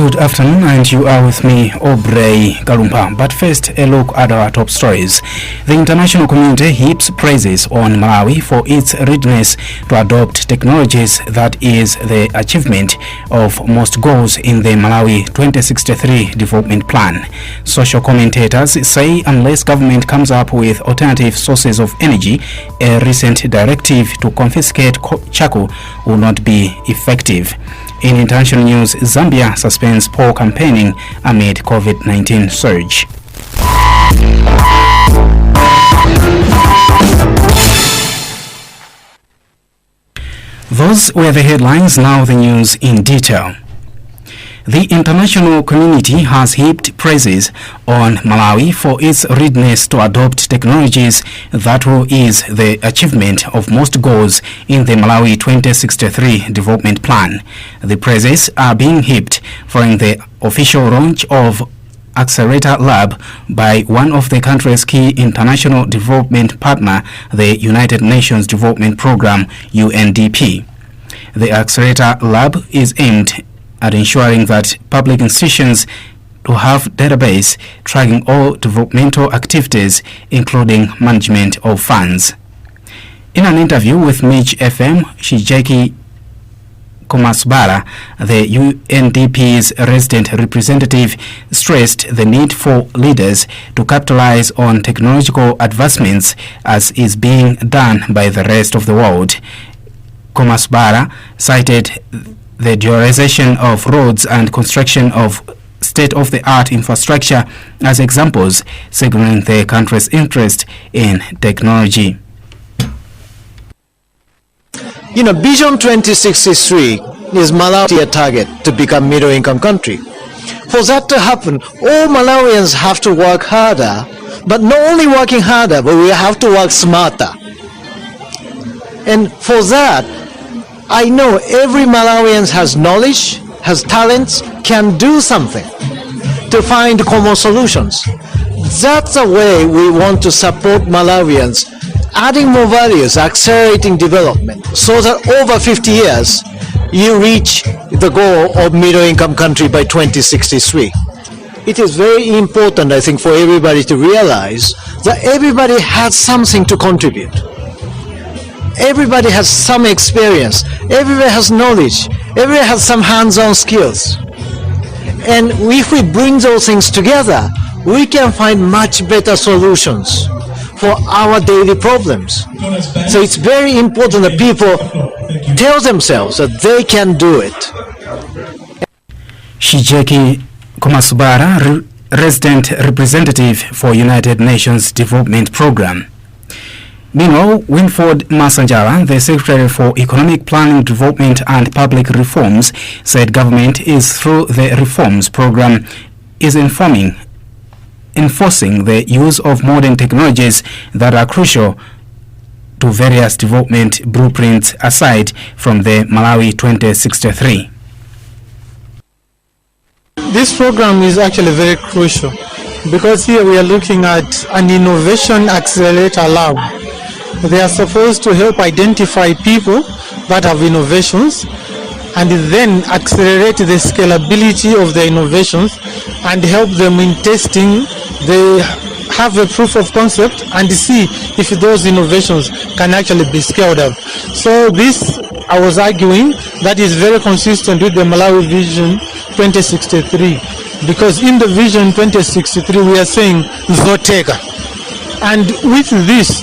Good afternoon, and you are with me, Aubrey Kalumpa. But first, a look at our top stories. The international community heaps praises on Malawi for its readiness to adopt technologies that is the achievement of most goals in the Malawi 2063 development plan. Social commentators say unless government comes up with alternative sources of energy, a recent directive to confiscate charcoal will not be effective. In international news, Zambia suspends poll campaigning amid COVID-19 surge. Those were the headlines, now the news in detail. The international community has heaped praises on Malawi for its readiness to adopt technologies that will ease the achievement of most goals in the Malawi 2063 development plan. The praises are being heaped following the official launch of Accelerator Lab by one of the country's key international development partner, the United Nations Development Programme, UNDP. The Accelerator Lab is aimed at ensuring that public institutions to have database tracking all developmental activities, including management of funds. In an interview with MIJ FM, Shijeki Komasbara, the UNDP's resident representative, stressed the need for leaders to capitalize on technological advancements as is being done by the rest of the world. Komasbara cited the dualization of roads and construction of state-of-the-art infrastructure as examples, signaling the country's interest in technology. Vision 2063 is Malawi's target to become middle-income country. For that to happen, all Malawians have to work harder, but not only working harder, but we have to work smarter. And for that, I know every Malawian has knowledge, has talents, can do something to find common solutions. That's the way we want to support Malawians, adding more values, accelerating development, so that over 50 years, you reach the goal of middle-income country by 2063. It is very important, I think, for everybody to realize that everybody has something to contribute. Everybody has some experience, everybody has knowledge, everybody has some hands-on skills. And if we bring those things together, we can find much better solutions for our daily problems. So it's very important that people tell themselves that they can do it. Shijeki Komasbara, resident representative for United Nations Development Programme. Meanwhile, Winford Masanjara, the Secretary for Economic Planning, Development and Public Reforms, said government is through the reforms program is enforcing the use of modern technologies that are crucial to various development blueprints aside from the Malawi 2063. This program is actually very crucial because here we are looking at an innovation accelerator lab. They are supposed to help identify people that have innovations and then accelerate the scalability of the innovations and help them in testing. They have a proof of concept and see if those innovations can actually be scaled up. So this, I was arguing, that is very consistent with the Malawi Vision 2063, because in the Vision 2063 we are saying Zoteka, and with this,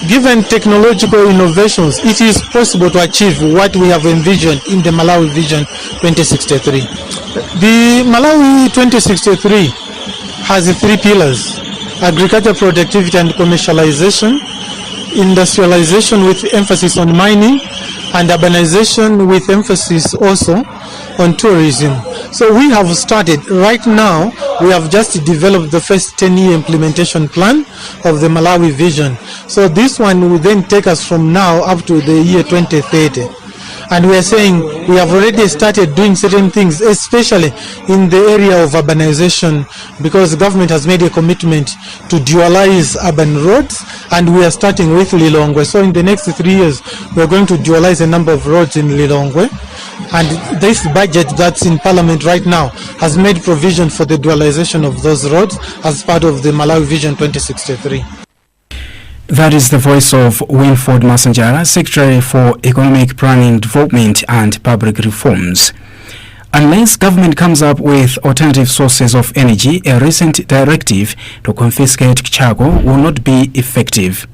given technological innovations, it is possible to achieve what we have envisioned in the Malawi Vision 2063. The Malawi 2063 has 3 pillars: agriculture productivity and commercialization, industrialization with emphasis on mining, and urbanization with emphasis also on tourism. So we have started right now. We have just developed the first 10-year implementation plan of the Malawi Vision. So this one will then take us from now up to the year 2030. And we are saying we have already started doing certain things, especially in the area of urbanization, because the government has made a commitment to dualize urban roads, and we are starting with Lilongwe. So in the next 3 years, we are going to dualize a number of roads in Lilongwe. And this budget that's in Parliament right now has made provision for the dualization of those roads as part of the Malawi Vision 2063. That is the voice of Winford Masanjara, Secretary for Economic Planning, Development and Public Reforms. Unless government comes up with alternative sources of energy, a recent directive to confiscate charcoal will not be effective.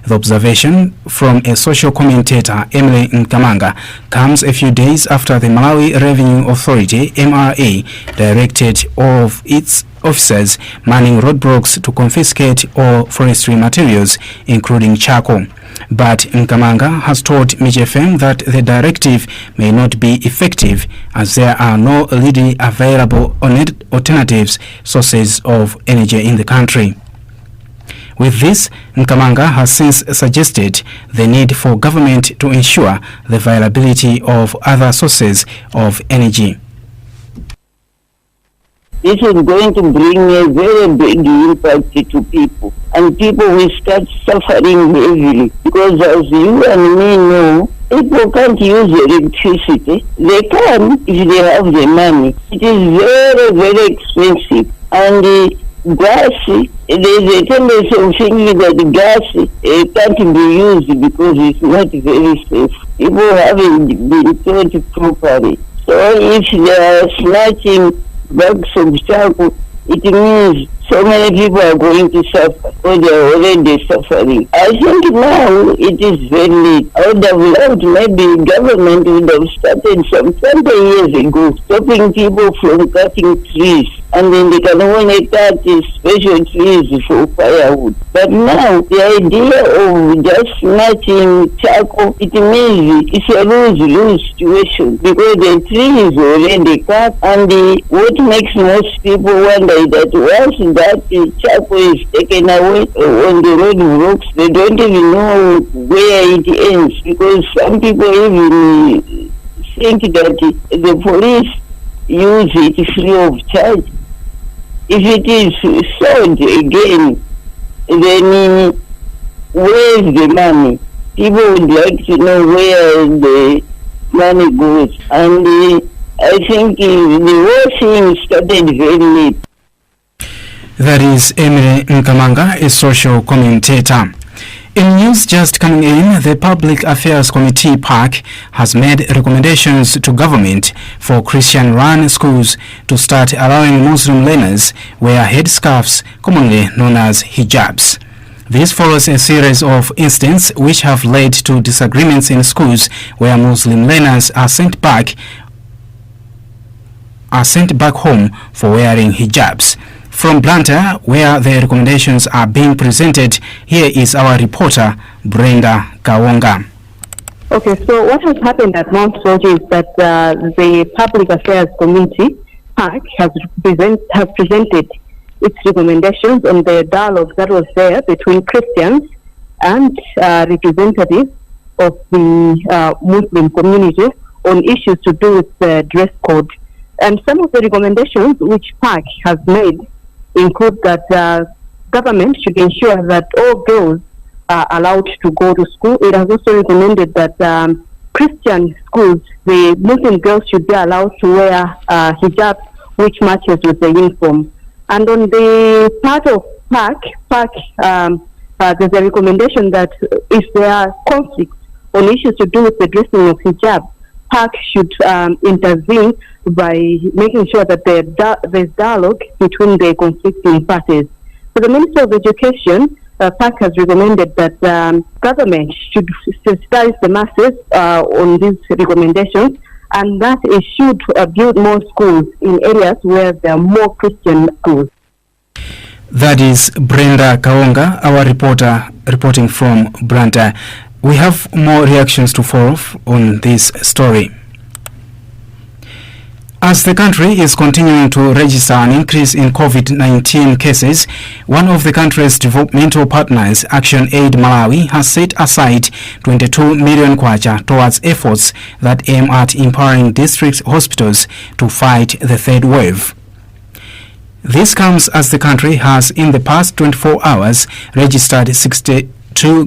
The observation from a social commentator, Emily Nkamanga, comes a few days after the Malawi Revenue Authority, MRA, directed all of its officers manning roadblocks to confiscate all forestry materials, including charcoal. But Nkamanga has told MIJ FM that the directive may not be effective as there are no readily available alternatives sources of energy in the country. With this, Nkamanga has since suggested the need for government to ensure the viability of other sources of energy. This is going to bring a very big impact to people, and people will start suffering heavily, because as you and me know, people can't use electricity. They can if they have the money. It is very, very expensive, and gas, there's a tendency of thinking that gas can't be used because it's not very safe. People haven't been taught properly. So if they are snatching bags of charcoal, it means so many people are going to suffer, or they are already suffering. I think now it is very late. I would have loved maybe government would have started some 20 years ago, stopping people from cutting trees, and then they can only cut special trees for firewood. But now the idea of just snatching charcoal, it means it's a lose-lose situation, because the tree is already cut, and what makes most people wonder is that once that charcoal is taken away on the road blocks, they don't even know where it ends, because some people even think that the police use it free of charge. If it is sold again, then where is the money? People would like to know where the money goes, and I think the whole thing started very late. That is Emily Nkamanga, a social commentator. In news just coming in, the Public Affairs Committee (PAC) has made recommendations to government for Christian-run schools to start allowing Muslim learners wear headscarves, commonly known as hijabs. This follows a series of incidents which have led to disagreements in schools where Muslim learners are sent back home for wearing hijabs. From Blantyre, where the recommendations are being presented, here is our reporter, Brenda Kawonga. Okay, so what has happened at Mount Soji is that the Public Affairs Committee, PAC, has presented its recommendations on the dialogue that was there between Christians and representatives of the Muslim community on issues to do with the dress code. And some of the recommendations which PAC has made include that government should ensure that all girls are allowed to go to school. It has also recommended that Christian schools, the Muslim girls should be allowed to wear hijab which matches with the uniform. And on the part of PAC, there's a recommendation that if there are conflicts on issues to do with the dressing of hijab, PAC should intervene by making sure that there's dialogue between the conflicting parties. So the Minister of Education, PAC has recommended that government should sensitize the masses on these recommendations, and that it should build more schools in areas where there are more Christian schools. That is Brenda Kawonga, our reporter, reporting from Blantyre. We have more reactions to follow on this story. As the country is continuing to register an increase in COVID-19 cases, one of the country's developmental partners, Action Aid Malawi, has set aside 22 million kwacha towards efforts that aim at empowering district hospitals to fight the third wave. This comes as the country has in the past 24 hours registered 62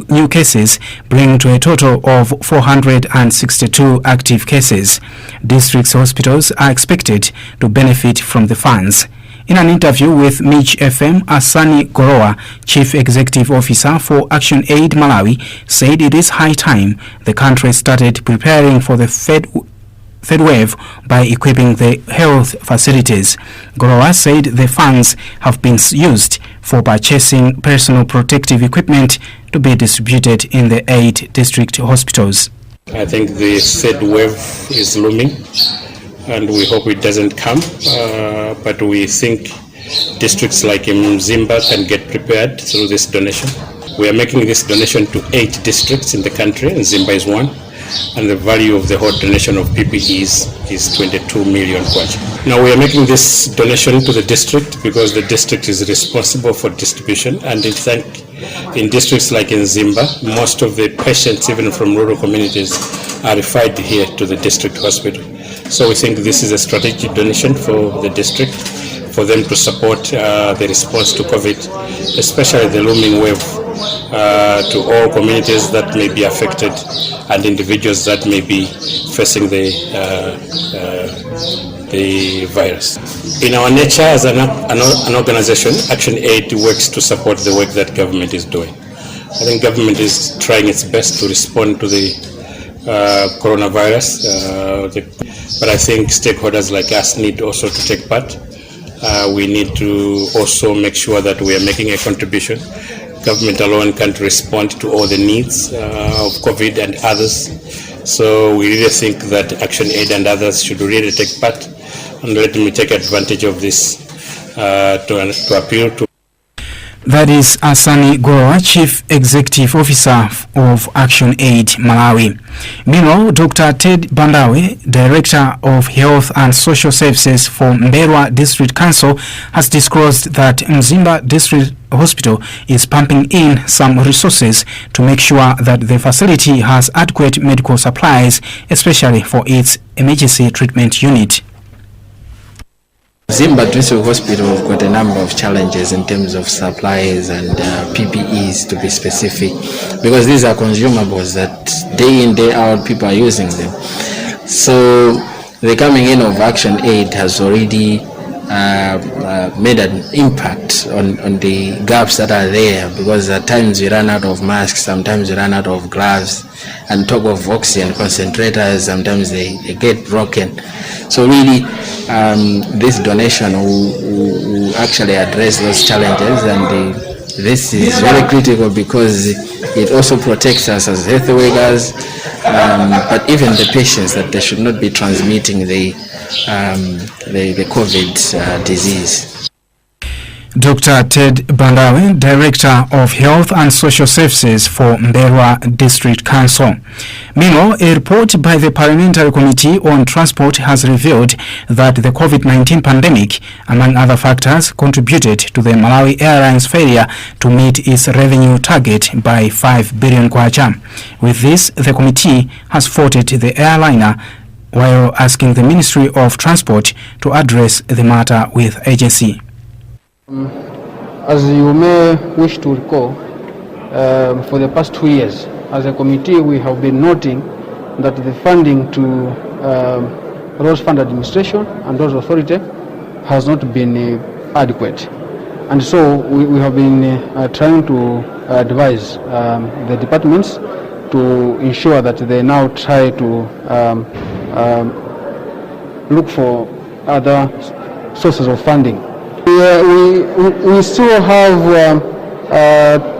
new cases, bringing to a total of 462 active cases. District hospitals are expected to benefit from the funds. In an interview with MIJ FM, Asani Gorowa, Chief Executive Officer for Action Aid Malawi, said it is high time the country started preparing for the third wave by equipping the health facilities. Gorowa said the funds have been used for purchasing personal protective equipment to be distributed in the 8 district hospitals. I think the third wave is looming and we hope it doesn't come, but we think districts like Mzimba can get prepared through this donation. We are making this donation to 8 districts in the country, and Mzimba is one. And the value of the whole donation of PPEs is 22 million kwacha. Now we are making this donation to the district because the district is responsible for distribution, and in districts like in Mzimba, most of the patients, even from rural communities, are referred here to the district hospital. So we think this is a strategic donation for the district, for them to support the response to COVID, especially the looming wave, to all communities that may be affected and individuals that may be facing the virus. In our nature as an organization, Action Aid works to support the work that government is doing. I think government is trying its best to respond to the coronavirus, but I think stakeholders like us need also to take part. We need to also make sure that we are making a contribution. Government alone can't respond to all the needs of COVID and others. So we really think that Action Aid and others should really take part, and let me take advantage of this to appeal to. That is Asani Gorowa, Chief Executive Officer of Action Aid Malawi. Meanwhile, Dr. Ted Bandawe, Director of Health and Social Services for Mberwa District Council, has disclosed that Mzimba District Hospital is pumping in some resources to make sure that the facility has adequate medical supplies, especially for its emergency treatment unit. Mzimba District Hospital have got a number of challenges in terms of supplies and PPEs, to be specific, because these are consumables that day in, day out people are using them. So the coming in of Action Aid has already made an impact on the gaps that are there, because at times we run out of masks, sometimes we run out of gloves, and talk of oxygen concentrators, sometimes they get broken. So really this donation will actually address those challenges, and this is very critical because it also protects us as health workers, but even the patients, that they should not be transmitting the COVID disease. Dr. Ted Bandawe, Director of Health and Social Services for Mberwa District Council. Meanwhile, a report by the Parliamentary Committee on Transport has revealed that the COVID-19 pandemic, among other factors, contributed to the Malawi Airlines failure to meet its revenue target by 5 billion kwacha. With this, the committee has faulted the airliner while asking the Ministry of Transport to address the matter with urgency. As you may wish to recall, for the past 2 years, as a committee, we have been noting that the funding to Roads Fund Administration and Roads Authority has not been adequate. And so we have been trying to advise the departments to ensure that they now try to look for other sources of funding. We still have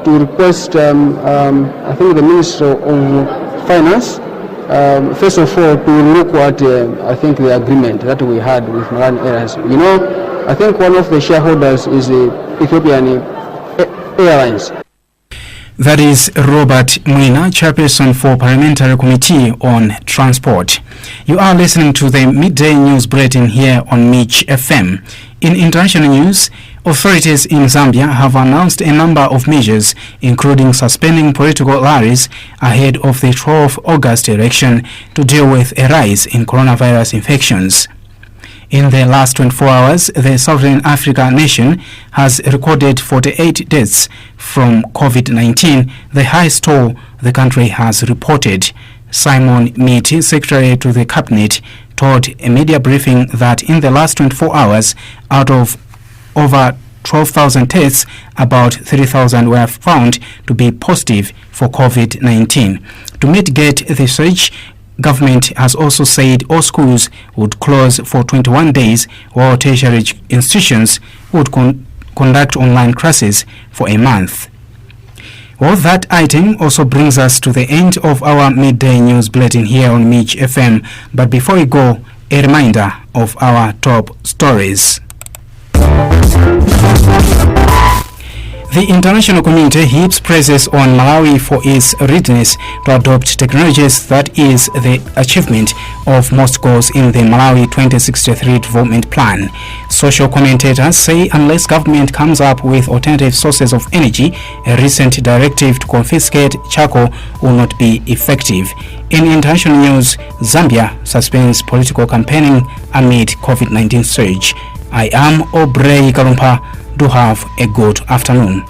to request, I think, the Minister of Finance, first of all, to look at, I think, the agreement that we had with Malawi Airlines. You know, I think one of the shareholders is the Ethiopian Airlines. That is Robert Mwina, Chairperson for Parliamentary Committee on Transport. You are listening to the Midday News Bulletin here on MIJ FM. In international news, authorities in Zambia have announced a number of measures, including suspending political rallies ahead of the 12th August election to deal with a rise in coronavirus infections. In the last 24 hours, the Southern Africa nation has recorded 48 deaths from COVID-19, the highest toll the country has reported. Simon Miti, Secretary to the Cabinet, told a media briefing that in the last 24 hours, out of over 12,000 tests, about 3,000 were found to be positive for COVID-19. To mitigate the surge, government has also said all schools would close for 21 days, while tertiary institutions would conduct online classes for a month. Well, that item also brings us to the end of our midday news bulletin here on MIJ FM. But before we go, a reminder of our top stories. The international community heaps praises on Malawi for its readiness to adopt technologies that is the achievement of most goals in the Malawi 2063 development plan. Social commentators say unless government comes up with alternative sources of energy, a recent directive to confiscate charcoal will not be effective. In international news, Zambia suspends political campaigning amid COVID-19 surge. I am Obrey Kalumpa. Do have a good afternoon.